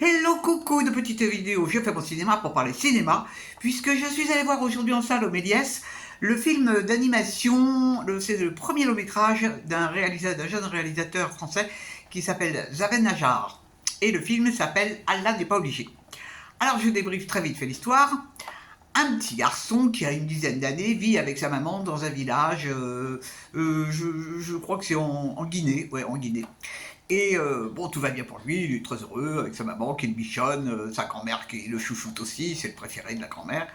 Hello coucou de petite vidéo, je fais mon cinéma pour parler cinéma, puisque je suis allé voir aujourd'hui en salle au Méliès le film d'animation, c'est le premier long métrage d'un jeune réalisateur français qui s'appelle Zaven Najar. Et le film s'appelle Allah n'est pas obligé. Alors je débriefe très vite fait l'histoire. Un petit garçon qui a une dizaine d'années vit avec sa maman dans un village, je crois que c'est en Guinée, ouais en Guinée. Et bon, tout va bien pour lui, il est très heureux avec sa maman qui le bichonne, sa grand-mère qui le chouchoute aussi, c'est le préféré de la grand-mère.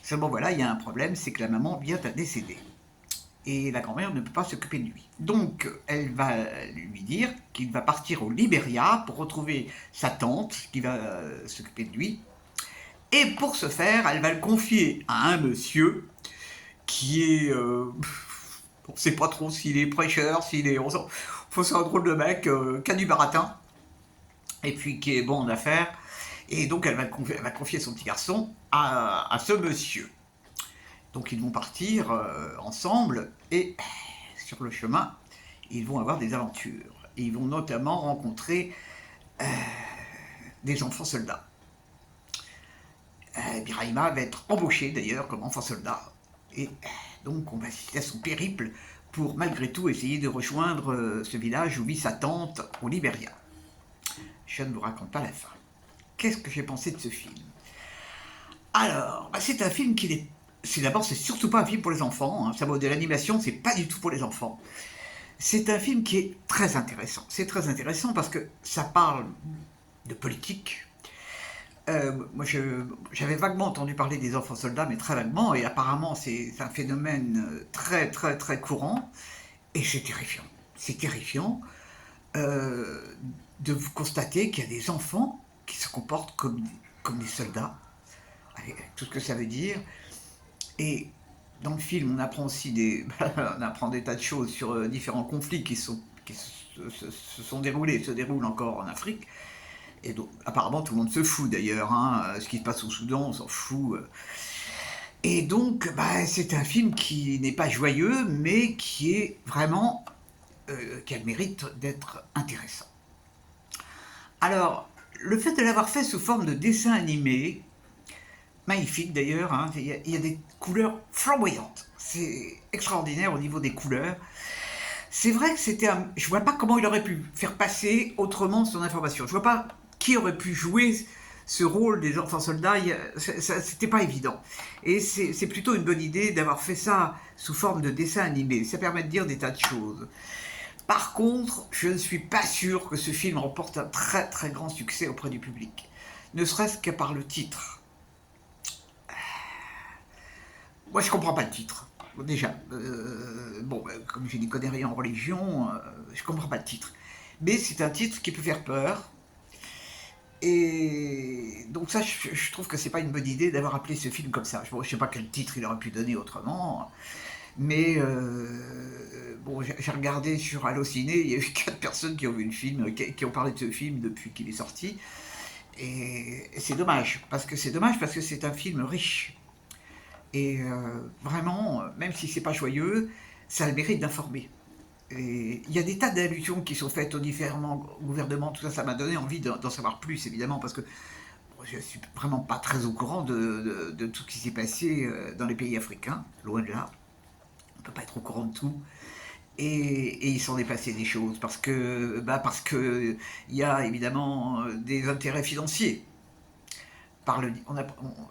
Seulement voilà, il y a un problème, c'est que la maman vient à décéder. Et la grand-mère ne peut pas s'occuper de lui. Donc elle va lui dire qu'il va partir au Libéria pour retrouver sa tante qui va s'occuper de lui. Et pour ce faire, elle va le confier à un monsieur qui est... on ne sait pas trop s'il est prêcheur, s'il est... Faut c'est un drôle de mec, qui a du baratin, et puis qui est bon en affaires. Et donc elle va confier son petit garçon à ce monsieur. Donc ils vont partir ensemble, et sur le chemin, ils vont avoir des aventures. Et ils vont notamment rencontrer des enfants soldats. Birahima va être embauché d'ailleurs comme enfant soldat. Et donc on va assister à son périple pour malgré tout essayer de rejoindre ce village où vit sa tante au Libéria. Je ne vous raconte pas la fin. Qu'est-ce que j'ai pensé de ce film? Alors, c'est un film qui est... c'est surtout pas un film pour les enfants, hein. Ça vaut de l'animation, c'est pas du tout pour les enfants. C'est un film qui est très intéressant. C'est très intéressant parce que ça parle de politique. Moi, j'avais vaguement entendu parler des enfants soldats, mais très vaguement, et apparemment, c'est un phénomène très, très, très courant, et c'est terrifiant. C'est terrifiant de vous constater qu'il y a des enfants qui se comportent comme des soldats, avec tout ce que ça veut dire, et dans le film, on apprend aussi on apprend des tas de choses sur différents conflits qui se sont déroulés, se déroulent encore en Afrique. Et donc, apparemment, tout le monde se fout d'ailleurs, hein. Ce qui se passe au Soudan, on s'en fout. Et donc, c'est un film qui n'est pas joyeux, mais qui est vraiment, qui a le mérite d'être intéressant. Alors, le fait de l'avoir fait sous forme de dessin animé, magnifique d'ailleurs, hein, il y a des couleurs flamboyantes. C'est extraordinaire au niveau des couleurs. C'est vrai que c'était un... Je vois pas comment il aurait pu faire passer autrement son information. Je vois pas qui aurait pu jouer ce rôle des enfants soldats. C'était pas évident. Et c'est plutôt une bonne idée d'avoir fait ça sous forme de dessin animé. Ça permet de dire des tas de choses. Par contre, je ne suis pas sûr que ce film remporte un très très grand succès auprès du public. Ne serait-ce que par le titre. Moi, je comprends pas le titre. Déjà, comme je n'y connais rien en religion, je comprends pas le titre. Mais c'est un titre qui peut faire peur. Et donc ça, je trouve que c'est pas une bonne idée d'avoir appelé ce film comme ça. Je sais pas quel titre il aurait pu donner autrement. Mais bon, j'ai regardé sur Allociné, il y a eu 4 personnes qui ont vu le film, qui ont parlé de ce film depuis qu'il est sorti. Et c'est dommage, parce que c'est un film riche. Et vraiment, même si c'est pas joyeux, ça a le mérite d'informer. Et il y a des tas d'allusions qui sont faites aux différents gouvernements, tout ça, ça m'a donné envie d'en savoir plus, évidemment, parce que bon, je suis vraiment pas très au courant de tout ce qui s'est passé dans les pays africains, loin de là. On peut pas être au courant de tout. Et il s'en est passé des choses, parce que il y a évidemment des intérêts financiers.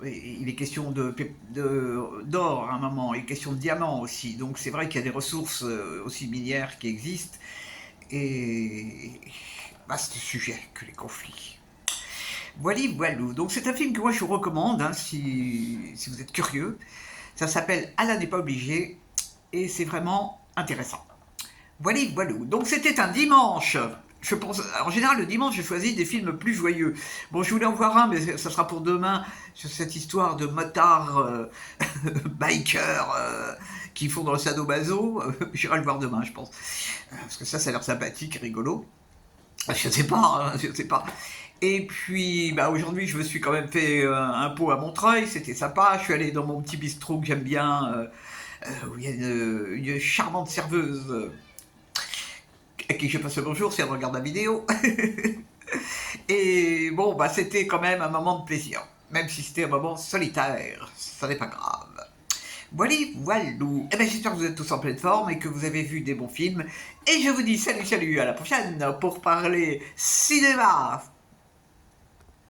Il est question d'or à un moment, il est question de diamants aussi. Donc c'est vrai qu'il y a des ressources aussi minières qui existent. Et vaste sujet que les conflits. Voilà, voilà. Donc c'est un film que moi je vous recommande, hein, si vous êtes curieux. Ça s'appelle Allah n'est pas obligé et c'est vraiment intéressant. Voilà, voilà. Donc c'était un dimanche. Je pense, en général, le dimanche, je choisis des films plus joyeux. Bon, je voulais en voir un, mais ça sera pour demain, sur cette histoire de motards bikers qui font dans le sadomaso. J'irai le voir demain, je pense. Parce que ça a l'air sympathique, rigolo. Je sais pas, hein, je sais pas. Et puis, aujourd'hui, je me suis quand même fait un pot à Montreuil, c'était sympa. Je suis allé dans mon petit bistrot que j'aime bien, où il y a une charmante serveuse à qui je passe le bonjour si elle regarde la vidéo. Et bon, bah, c'était quand même un moment de plaisir, même si c'était un moment solitaire, ça n'est pas grave. Voilà, voilou. Eh ben, j'espère que vous êtes tous en pleine forme et que vous avez vu des bons films. Et je vous dis salut, salut, à la prochaine pour parler cinéma.